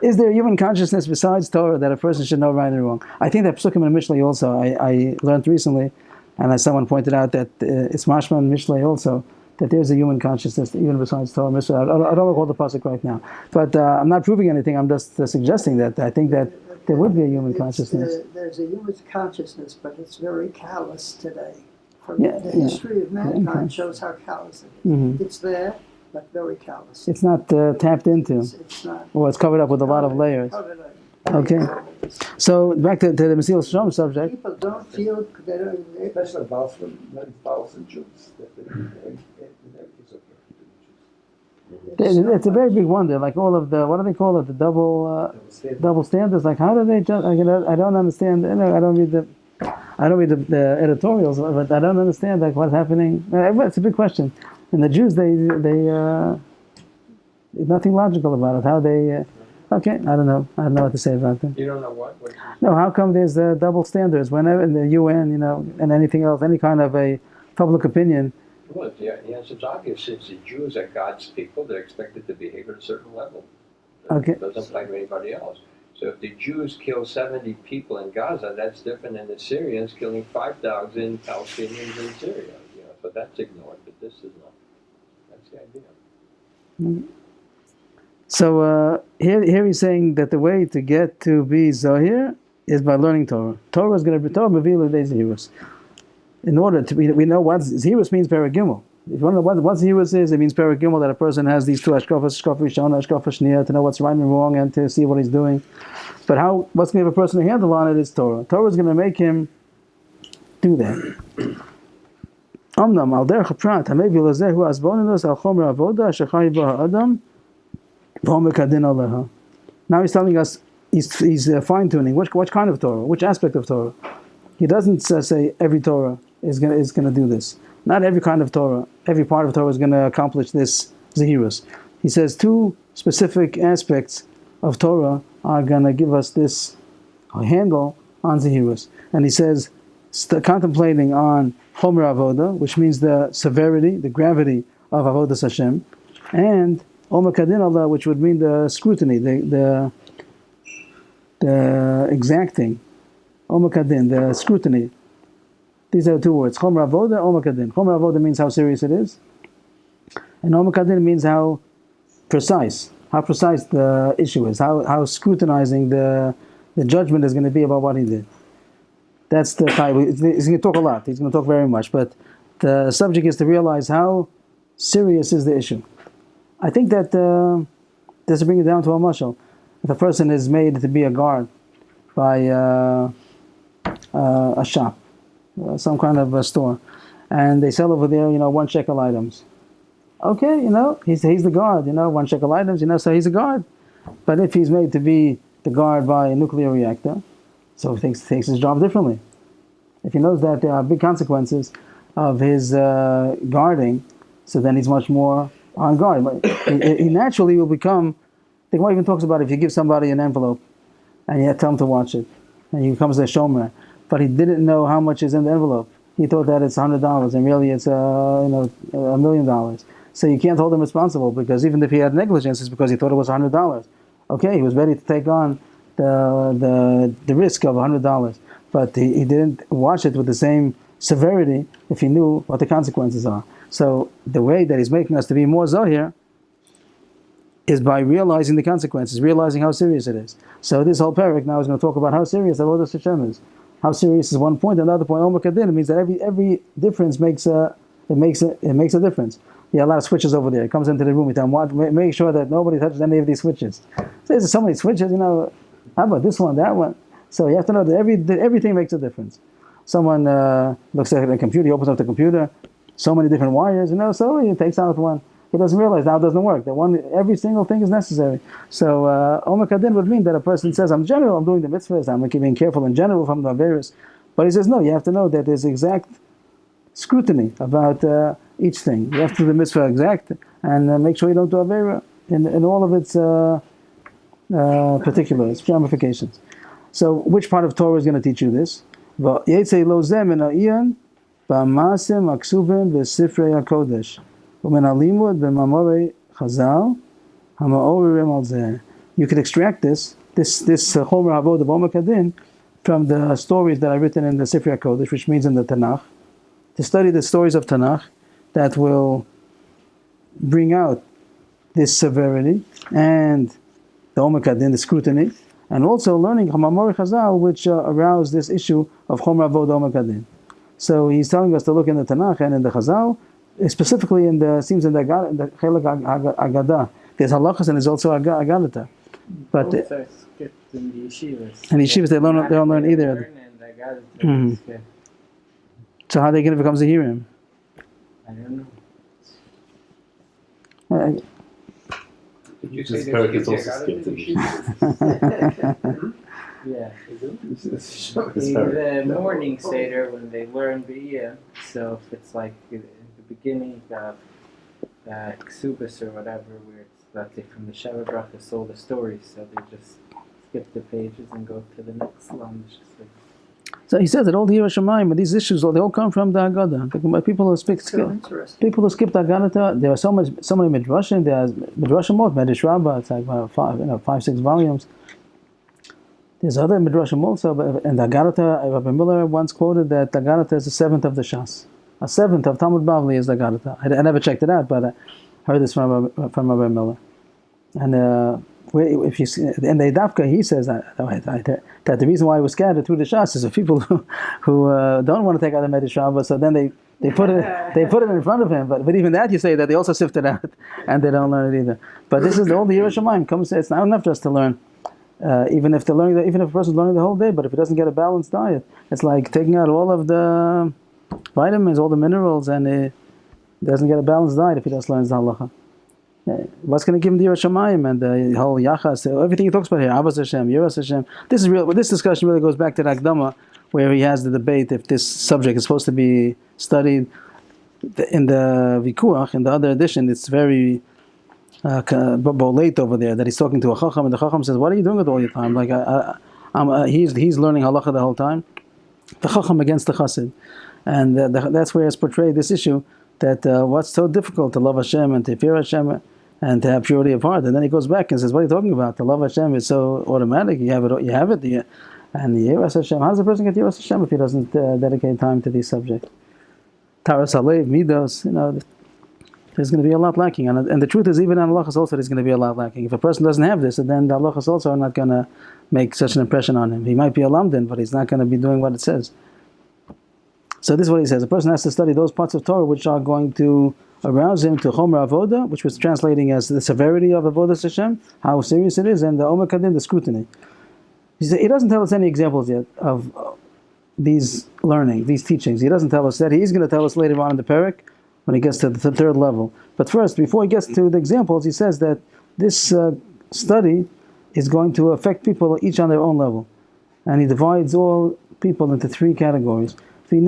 Is there a human consciousness besides Torah that a person should know right and wrong? I think that Psukim and Mishlei also, I learned recently, and as someone pointed out, that it's Mashma and Mishlei also, that there's a human consciousness even besides Torah. I don't recall the pasuk right now. But I'm not proving anything, I'm just suggesting that I think that there would be a human consciousness. There's a human consciousness, but it's very callous today. The history of mankind shows how callous it is. Mm-hmm. It's there, but very callous. It's not tapped into. It's not. Well, it's covered up with a lot of layers. Okay. So back to the Messilas Yesharim subject. People don't feel they don't. Especially Muslim Jews. It's a very big wonder. Like all of the, what do they call it? The double standards. Like how do they just? I don't understand. I don't read the editorials, but I don't understand like what's happening. It's a big question. And the Jews, they there's nothing logical about it. How they? Okay, I don't know. I don't know what to say about them. You don't know what? No, how come there's double standards whenever in the UN, and anything else, any kind of a public opinion? Well, the answer's obvious. Since the Jews are God's people, they're expected to behave at a certain level. Okay. It doesn't apply to anybody else. So if the Jews kill 70 people in Gaza, that's different than the Syrians killing 5,000 Palestinians in Syria. So that's ignored, but this is not. That's the idea. Mm-hmm. So here he's saying that the way to get to be Zohir is by learning Torah. Torah is going to be Torah Mavila de Zehirus. In order to we know what Zehirus means, Paragimel. If you want to know what Zehirus is, it means Paragimel, that a person has these two Ashkafas, Ashkafa Rishona, Ashkafa Shniya, to know what's right and wrong and to see what he's doing. But what's going to give a person a handle on it is Torah. Torah is going to make him do that. Amnam al derech prat hamevi lezehu asbonenus al chomer avoda shechai ba adam. Now he's telling us he's fine-tuning which kind of Torah, which aspect of Torah. He doesn't say every Torah is going to do this. Not every kind of Torah, every part of Torah is going to accomplish this Zehirus. He says two specific aspects of Torah are going to give us this handle on Zehirus. And he says, contemplating on Chomer Avoda, which means the severity, the gravity of Avodas Hashem, and Omer Kadin Allah, which would mean the scrutiny, the exacting. Omer Kadin, the scrutiny. These are the two words. Chomer Avoda, Omer Kadin. Chomer Avoda means how serious it is. And Omer Kadin means how precise, how precise the issue is, how scrutinizing the judgment is going to be about what he did. That's the type. He's going to talk a lot. He's going to talk very much, but the subject is to realize how serious is the issue. I think that just to bring it down to a mashal, if a person is made to be a guard by a shop, some kind of a store, and they sell over there, 1 shekel items. Okay, he's the guard, 1 shekel items, so he's a guard. But if he's made to be the guard by a nuclear reactor, so he takes his job differently. If he knows that there are big consequences of his guarding, so then he's much more on guard. He naturally will become. The Gemara even talks about if you give somebody an envelope and you tell him to watch it, and he becomes a shomer, but he didn't know how much is in the envelope. He thought that it's $100 and really it's $1 million. So you can't hold him responsible, because even if he had negligence, it's because he thought it was $100. Okay, he was ready to take on the risk of $100, but he didn't watch it with the same severity if he knew what the consequences are. So the way that he's making us to be more zohir is by realizing the consequences, realizing how serious it is. So this whole parak now is going to talk about how serious Avodas Hashem is. How serious is one point, another point. Omer Kadin, it means that every difference makes a difference. Yeah, a lot of switches over there. He comes into the room, we tell him, make sure that nobody touches any of these switches. So there's so many switches, how about this one, that one? So you have to know that everything makes a difference. Someone looks at a computer, he opens up the computer, so many different wires, so he takes out one. He doesn't realize now it doesn't work. Every single thing is necessary. So Omer Kadin would mean that a person says, I'm doing the mitzvahs, I'm being careful in general from the various. But he says, no, you have to know that there's exact scrutiny about each thing. You have to do the mitzvah exact and make sure you don't do avera in all of its particulars, ramifications. So which part of Torah is going to teach you this? Yetzei lo zeh min ha'iyun ba'masim aksubim b'sifrei HaKodesh u'min halimud b'mamorei Chazal ha'ma'orim al zeh. You could extract this Chomer Havod of Omer Kadin from the stories that are written in the Sifrei HaKodesh, which means in the Tanakh, to study the stories of Tanakh that will bring out this severity and the Omer Kadin, the scrutiny, and also learning Hamamori Chazal, which aroused this issue of Chomer Avod Omer Kadin. So he's telling us to look in the Tanakh and in the Chazal, specifically in the Chelek Agadah. There's halachas and there's also Agadata. But both are skipped in the yeshivas. In the yeshivas, they don't learn either. Mm-hmm. So how are they going to become Zahirim? I don't know. Did you This say parak there's is also skipped in Yeah. This In the morning Seder, when they learn B'iyah, so if it's like in the beginning of Ksubis or whatever, where it's, let's say, from the Sheva Brachas, all the stories, so they just skip the pages and go to the next line. So he says that all the Yerushalayim, these issues, they all come from the Haggadah. People who skip the Haggadah, there are so many midrashim. There's midrashim more, Medrash Rabbah. It's like 5-6 volumes. There's other midrashim also, but in the Haggadah, Rabbi Miller once quoted that the Haggadah is a seventh of the Shas. A seventh of Talmud Bavli is the Haggadah. I never checked it out, but I heard this from Rabbi Miller. And if you see, in the Dafka, he says that the reason why it was scattered through the Shas is of people who don't want to take out the Medrash Rabbah, so then they put it in front of him. But even that, you say that they also sift it out and they don't learn it either. But this is all the Yerushalayim comes. It's not enough just to learn. Even if a person's learning the whole day, but if he doesn't get a balanced diet, it's like taking out all of the vitamins, all the minerals, and he doesn't get a balanced diet if he just learns the halacha. What's going to give him the Yerushalayim and the whole Yachas, everything he talks about here, Abbas Hashem, Yiras Hashem. This is real. This discussion really goes back to the Akdama, where he has the debate if this subject is supposed to be studied in the Vikuach. In the other edition, it's very late over there that he's talking to a Chacham, and the Chacham says, "What are you doing with all your time?" Like he's learning halacha the whole time. The Chacham against the Chassid, and that's where it's portrayed this issue that what's so difficult to love Hashem and to fear Hashem and to have purity of heart. And then he goes back and says, what are you talking about? To love Hashem is so automatic. You have it. And Yiras Hashem, how does a person get Yiras Hashem if he doesn't dedicate time to these subjects? Taras Alev, Midos, there's going to be a lot lacking. And the truth is, even on halachas also, there's going to be a lot lacking. If a person doesn't have this, then the halachas also are not going to make such an impression on him. He might be a lamdan, but he's not going to be doing what it says. So this is what he says. A person has to study those parts of Torah which are going to arouse him to chomer avoda, which was translating as the severity of avodas Hashem, how serious it is, and the omer kadin, the scrutiny. He doesn't tell us any examples yet of these learning, these teachings. He doesn't tell us that. He's going to tell us later on in the parak when he gets to the third level. But first, before he gets to the examples, he says that this study is going to affect people each on their own level. And he divides all people into three categories. This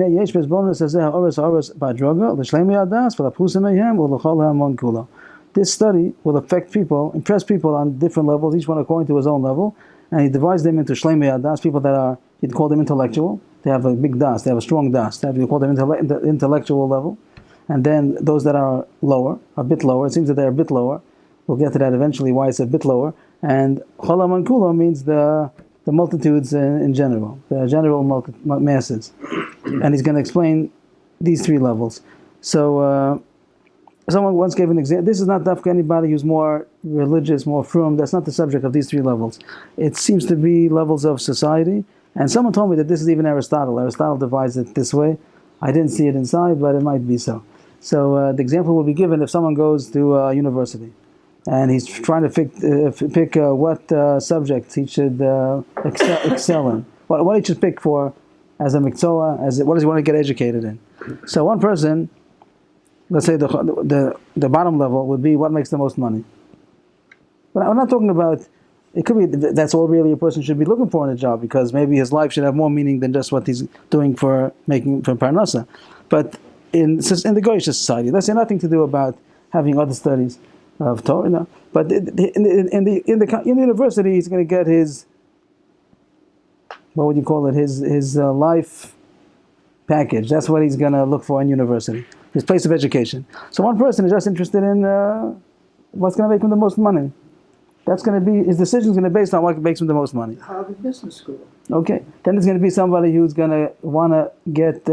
study will affect people, impress people on different levels, each one according to his own level, and he divides them into shleimei adas, people that are, you'd call them intellectual, they have a big das, they have a strong das, you call them intellectual level, and then those that are lower, a bit lower, it seems that they're a bit lower, we'll get to that eventually, why it's a bit lower, and cholam and kula means the multitudes in general, the general masses. And he's going to explain these three levels. So, someone once gave an example. This is not for anybody who's more religious, more frum. That's not the subject of these three levels. It seems to be levels of society. And someone told me that this is even Aristotle. Aristotle divides it this way. I didn't see it inside, but it might be so. So, the example will be given if someone goes to a university and he's trying to pick what subjects he should excel in. What he should pick for as a mikzoah, what does he want to get educated in? So one person, let's say the bottom level would be what makes the most money. But I'm not talking about, it could be that's all really a person should be looking for in a job, because maybe his life should have more meaning than just what he's doing for parnasa. But in the Goyish society, that's nothing to do about having other studies of Torah. But in the university, he's going to get his, what would you call it? His life package. That's what he's going to look for in university. His place of education. So one person is just interested in what's going to make him the most money. That's going to be, his decision is going to be based on what makes him the most money. Harvard Business School. Okay. Then there's going to be somebody who's going to want to get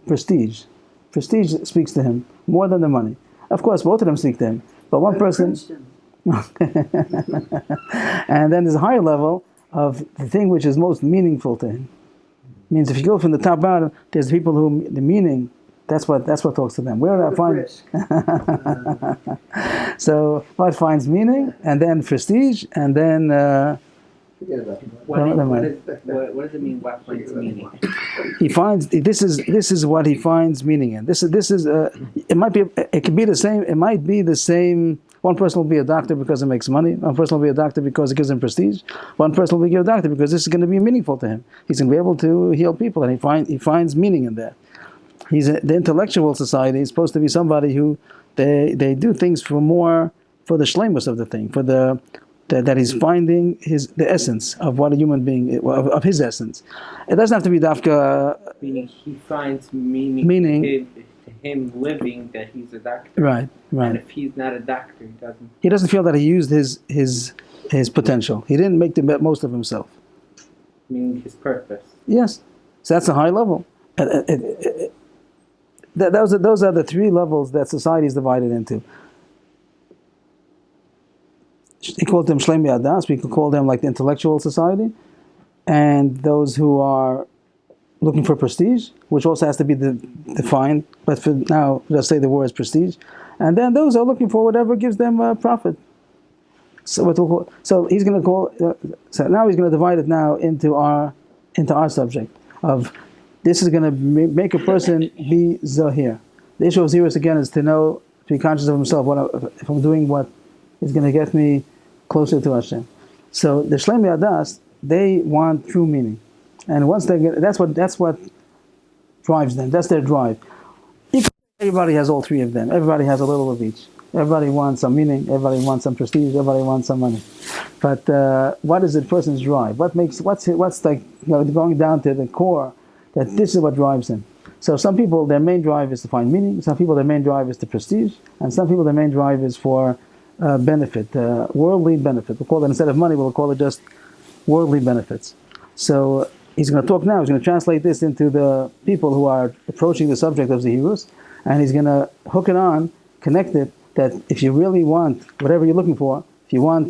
prestige. Prestige speaks to him more than the money. Of course, both of them speak to him. But one person... And then there's a higher level of the thing which is most meaningful to him. Means if you go from the top down, there's people who the meaning, that's what talks to them. Where do I find it? So what finds meaning, and then prestige, and then Forget about it. What does it mean? What finds meaning? He finds this is what he finds meaning in. This is it could be the same. It might be the same. One person will be a doctor because it makes money. One person will be a doctor because it gives him prestige. One person will be a doctor because this is going to be meaningful to him. He's going to be able to heal people, and he finds meaning in that. The intellectual society is supposed to be somebody who they do things for the shleimus of the thing, for that he's finding the essence of what a human being of his essence. It doesn't have to be dafka. Meaning he finds meaning to him living that he's a doctor. Right. And if he's not a doctor, he doesn't feel that he used his potential. He didn't make the most of himself. Meaning his purpose. Yes. So that's a high level. Those are the three levels that society is divided into. He called them shleimei adas. We could call them like the intellectual society, and those who are looking for prestige, which also has to be defined. But for now, just say the word is prestige, and then those are looking for whatever gives them profit. So he's going to call. So now he's going to divide it now into our subject of this is going to make a person be zahir. The issue of zirus again is to be conscious of himself. If I'm doing what is going to get me closer to Hashem. So the shleimei adas, they want true meaning, and once they get, that's what drives them. That's their drive. Everybody has all three of them. Everybody has a little of each. Everybody wants some meaning. Everybody wants some prestige. Everybody wants some money. But what is a person's drive? What's like going down to the core? That this is what drives him. So some people, their main drive is to find meaning. Some people, their main drive is to prestige, and some people, their main drive is for benefit, worldly benefit. We'll call it, instead of money, we'll call it just worldly benefits. So he's going to talk now. He's going to translate this into the people who are approaching the subject of Zehirus, and he's going to hook it on, connect it that if you really want whatever you're looking for, if you want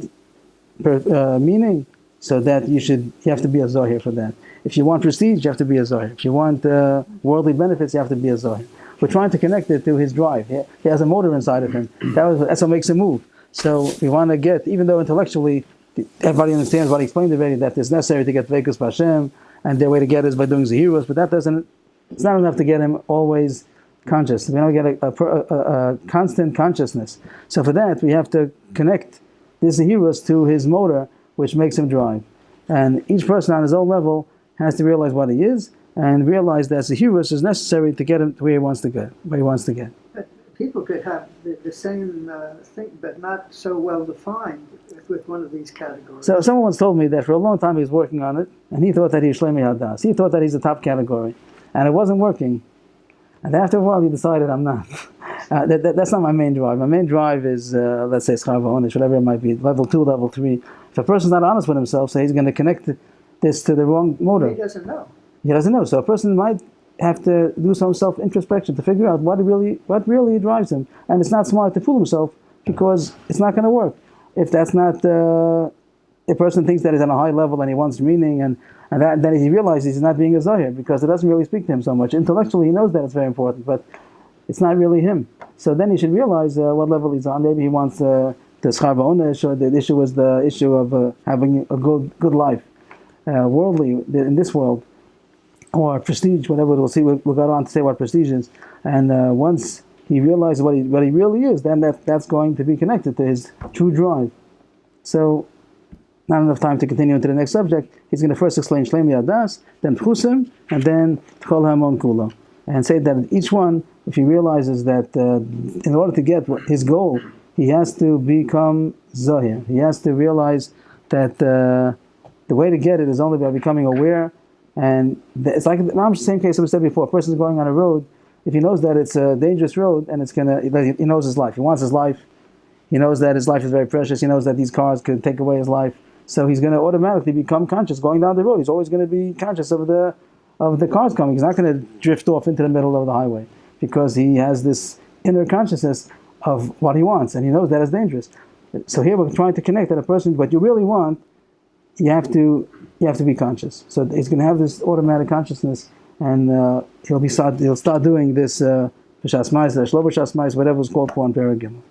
meaning, so that you have to be a Zohir for that. If you want prestige, you have to be a Zohir. If you want worldly benefits, you have to be a Zohir. We're trying to connect it to his drive. He has a motor inside of him. That's what makes him move. So we want to get, even though intellectually everybody understands what he explained already, that it's necessary to get Vekus B'Hashem, and their way to get is by doing Zehiros, but it's not enough to get him always conscious. We don't get a constant consciousness. So for that, we have to connect this Zehiros to his motor, which makes him drive. And each person on his own level has to realize what he is, and realize that Zehiros is necessary to get him to where he wants to get. But people could have the same thing, but not so well defined with one of these categories. So someone once told me that for a long time he was working on it, and he thought that he was Shleimei Hadas. He thought that he's the top category, and it wasn't working. And after a while, he decided, I'm not. That's not my main drive. My main drive is, let's say, Schar V'Onish, whatever it might be, level 2, level 3. If a person's not honest with himself, so he's going to connect this to the wrong motor. He doesn't know. He doesn't know. So a person might have to do some self-introspection to figure out what really drives him. And it's not smart to fool himself, because it's not going to work. If that's not, a person thinks that he's on a high level and he wants meaning, and then he realizes he's not being a Zohir, because it doesn't really speak to him so much. Intellectually, he knows that it's very important, but it's not really him. So then he should realize what level he's on. Maybe he wants the Schar V'Onish, or the issue was the issue of having a good life, worldly, in this world, or prestige, whatever. We'll see. We'll go on to say what prestige is. And once he realizes what he really is, then that's going to be connected to his true drive. So, not enough time to continue into the next subject. He's going to first explain Shleimei Hadas, then Pchusim, and then Kol Hamon Kulo, and say that each one, if he realizes that in order to get his goal, he has to become Zohir. He has to realize that the way to get it is only by becoming aware. And it's like the same case that we said before. A person's going on a road. If he knows that it's a dangerous road, and he knows his life. He wants his life. He knows that his life is very precious. He knows that these cars could take away his life. So he's going to automatically become conscious going down the road. He's always going to be conscious of the cars coming. He's not going to drift off into the middle of the highway, because he has this inner consciousness of what he wants, and he knows that is dangerous. So here we're trying to connect that a person, what you really want, you have to be conscious. So he's going to have this automatic consciousness, and he'll start doing this B'Shas Ma'aser, Shlo B'Shas Ma'aser, whatever was called for in Perek Gimel.